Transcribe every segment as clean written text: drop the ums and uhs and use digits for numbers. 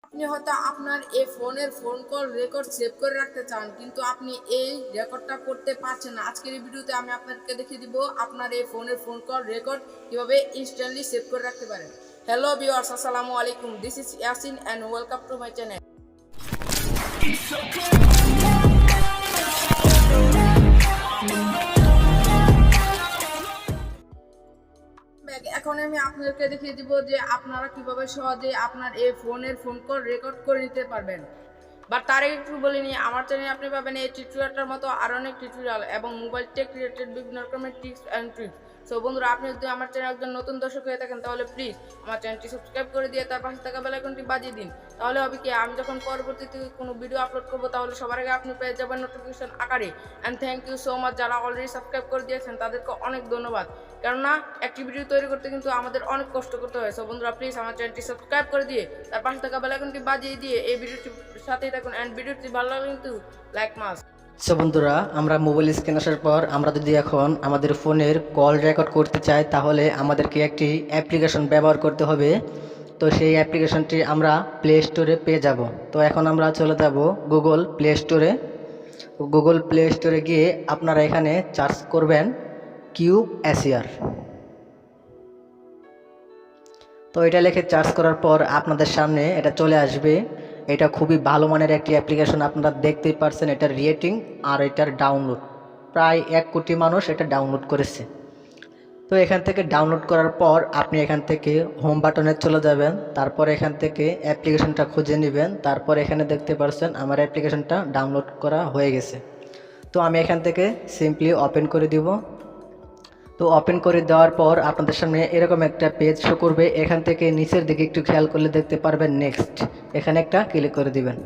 আপনি হয়তো আপনার এই ফোনের ফোন কল রেকর্ড সেভ করে রাখতে চান, কিন্তু আপনি এই রেকর্ডটা করতে পারছেন না। আজকের এই ভিডিওতে আমি আপনাদেরকে দেখিয়ে দিব আপনার এই ফোনের ফোন কল রেকর্ড কিভাবে ইনস্ট্যান্টলি সেভ করে রাখতে পারেন। হ্যালো ভিউয়ার্স, আসসালামু আলাইকুম। This is Yasin and welcome to my channel. এখন আমি আপনাদেরকে দেখিয়ে দিব যে আপনারা কিভাবে সহজে আপনার এই ফোনের ফোন কল রেকর্ড করে নিতে পারবেন। বাট তার আগে একটু বলে নিই, আমার চ্যানেলে আপনি পাবেন এই টিউটোরিয়ালটার মতো আরও অনেক টিউটোরিয়াল এবং মোবাইল টেক রিলেটেড বিভিন্ন রকমের টিপস অ্যান্ড ট্রিক্স। সো বন্ধুরা, আপনি যদি আমার চ্যানেল একজন নতুন দর্শক হয়ে থাকেন তাহলে প্লিজ আমার চ্যানেলটি সাবস্ক্রাইব করে দিয়ে তার পাশে থাকা বেল আইকনটি বাজিয়ে দিন। তাহলে হবে কি, আমি যখন পরবর্তীতে কোনো ভিডিও আপলোড করবো তাহলে সবার আগে আপনি পেয়ে যাবেন নোটিফিকেশন আকারে। And thank you so much যারা অলরেডি সাবস্ক্রাইব করে দিয়েছেন, তাদেরকে অনেক ধন্যবাদ। কেননা একটি ভিডিও তৈরি করতে কিন্তু আমাদের অনেক কষ্ট করতে হয়। সো বন্ধুরা, প্লিজ আমার চ্যানেলটি সাবস্ক্রাইব করে দিয়ে তার পাশে থাকা বেল আইকনটি বাজিয়ে দিয়ে এই ভিডিওটির সাথেই থাকুন। অ্যান্ড ভিডিওটি ভালো লাগলে কিন্তু লাইক মাস্ট। সো বন্ধুরা, আমরা মোবাইল স্ক্রিন আসার পর আমরা যদি এখন আমাদের ফোনের কল রেকর্ড করতে চাই তাহলে আমাদেরকে একটি অ্যাপ্লিকেশন ব্যবহার করতে হবে। তো সেই অ্যাপ্লিকেশনটি আমরা প্লে স্টোরে পেয়ে যাব। তো এখন আমরা চলে যাব গুগল প্লে স্টোরে। গুগল প্লে স্টোরে গিয়ে আপনারা এখানে সার্চ করবেন কিউব এসিআর। তো এটা লিখে সার্চ করার পর আপনাদের সামনে এটা চলে আসবে। এটা খুবই ভালো মানের একটি অ্যাপ্লিকেশন, আপনারা দেখতেই পারছেন এটার রেটিং আর এটার ডাউনলোড প্রায় 1 কোটি মানুষ এটা ডাউনলোড করেছে। তো এখান থেকে ডাউনলোড করার পর আপনি এখান থেকে হোম বাটনে চলে যাবেন, তারপর এখান থেকে অ্যাপ্লিকেশনটা খুঁজে নেবেন। তারপর এখানে দেখতে পারছেন আমার অ্যাপ্লিকেশনটা ডাউনলোড করা হয়ে গেছে। তো আমি এখান থেকে সিম্পলি ওপেন করে দিব। তো ওপেন করে দেওয়ার পর আপনাদের সামনে এরকম একটা পেজ শো করবে। এখান থেকে নিচের দিকে একটু খেয়াল করলে দেখতে পারবেন নেক্সট, এখানে একটা ক্লিক করে দিবেন।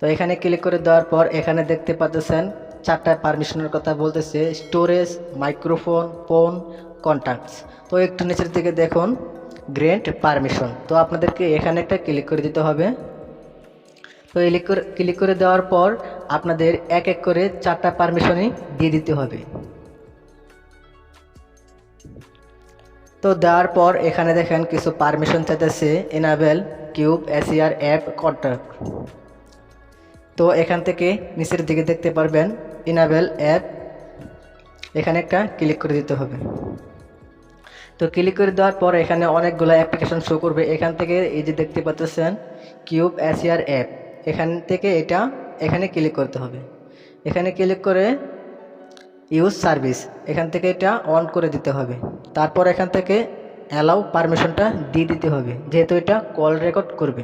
তো এখানে ক্লিক করে দেওয়ার পর এখানে দেখতে পাচ্ছেন 4টা পারমিশনের কথা বলতেছে, স্টোরেজ, মাইক্রোফোন, ফোন, কন্ট্যাক্টস। তো একটু নিচের দিকে দেখুন গ্রেন্ট পারমিশন। তো আপনাদেরকে এখানে একটা ক্লিক করে দিতে হবে। তো ক্লিক করে দেওয়ার পর আপনাদের এক এক করে 4টা পারমিশনই দিয়ে দিতে হবে। তো দেওয়ার পর এখানে দেখেন কিছু পারমিশন চাইতেছে, enable Cube ACR app contact. তো এখান থেকে নিচের দিকে দেখতে পারবেন এনাবেল অ্যাপ, এখানে একটা ক্লিক করে দিতে হবে। তো ক্লিক করে দেওয়ার পর এখানে অনেকগুলো অ্যাপ্লিকেশন শো করবে। এখান থেকে এই যে দেখতে পাচ্ছেন কিউব এসিআর অ্যাপ, এখান থেকে এখানে ক্লিক করতে হবে। এখানে ক্লিক করে ইউজ সার্ভিস, এখান থেকে এটা অন করে দিতে হবে। তারপর এখান থেকে অ্যালাউ পারমিশনটা দিয়ে দিতে হবে, যেহেতু এটা কল রেকর্ড করবে।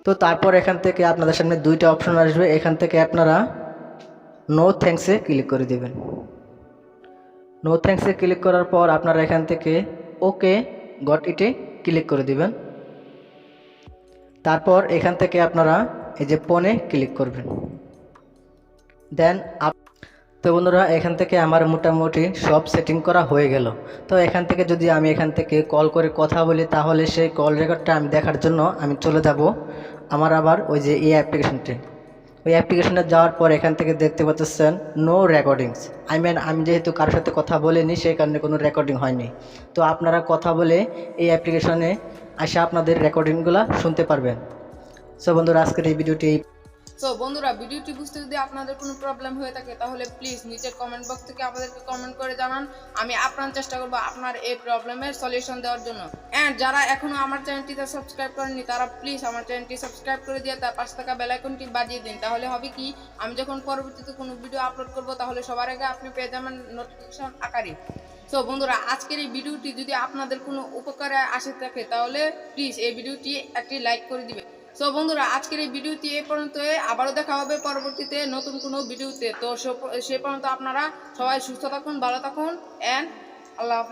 তো তারপর এখান থেকে আপনাদের সামনে 2টা অপশন আসবে, এখান থেকে আপনারা নো থ্যাঙ্কসে ক্লিক করে দেবেন। নো থ্যাঙ্কসে ক্লিক করার পর আপনারা এখান থেকে ওকে গট ইটে ক্লিক করে দিবেন। তারপর এখান থেকে আপনারা এই যে ফোনে ক্লিক করবেন। দেন তো বন্ধুরা, এখান থেকে আমার মোটামুটি সব সেটিং করা হয়ে গেল। তো এখান থেকে যদি আমি এখান থেকে কল করে কথা বলি তাহলে সেই কল রেকর্ডটা আমি দেখার জন্য আমি চলে যাব আমার আবার ওই যে এই অ্যাপ্লিকেশনটি। ওই অ্যাপ্লিকেশনে যাওয়ার পর এখান থেকে দেখতে পাচ্ছেন নো রেকর্ডিংস। আমি যেহেতু কারোর সাথে কথা বলিনি সেই কারণে কোনো রেকর্ডিং হয়নি। তো আপনারা কথা বলে এই অ্যাপ্লিকেশনে এসে আপনাদের রেকর্ডিংগুলো শুনতে পারবেন। সো বন্ধুরা, আজকের এই ভিডিওটি সো বন্ধুরা, ভিডিওটি বুঝতে যদি আপনাদের কোনো প্রবলেম হয়ে থাকে তাহলে প্লিজ নিচের কমেন্ট বক্স থেকে আমাদেরকে কমেন্ট করে জানান। আমি আপনার চেষ্টা করবো আপনার এই প্রবলেমের সলিউশন দেওয়ার জন্য। অ্যান্ড যারা এখনও আমার চ্যানেলটিতে সাবস্ক্রাইব করেননি তারা প্লিজ আমার চ্যানেলটি সাবস্ক্রাইব করে দিয়ে তার পাশে থাকা বেল আইকনটি বাজিয়ে দিন। তাহলে হবে কি, আমি যখন পরবর্তীতে কোনো ভিডিও আপলোড করবো তাহলে সবার আগে আপনি পেয়ে যাবেন নোটিফিকেশন আকারে। সো বন্ধুরা, আজকের এই ভিডিওটি যদি আপনাদের কোনো উপকারে আসে থাকে তাহলে প্লিজ এই ভিডিওটি একটি লাইক করে দিবেন। সো বন্ধুরা, আজকের এই ভিডিওটি এ পর্যন্তই। আবারও দেখা হবে পরবর্তীতে নতুন কোনো ভিডিওতে। তো সে পর্যন্ত আপনারা সবাই সুস্থ থাকুন, ভালো থাকুন, অ্যান্ড আল্লাহ হাফেজ।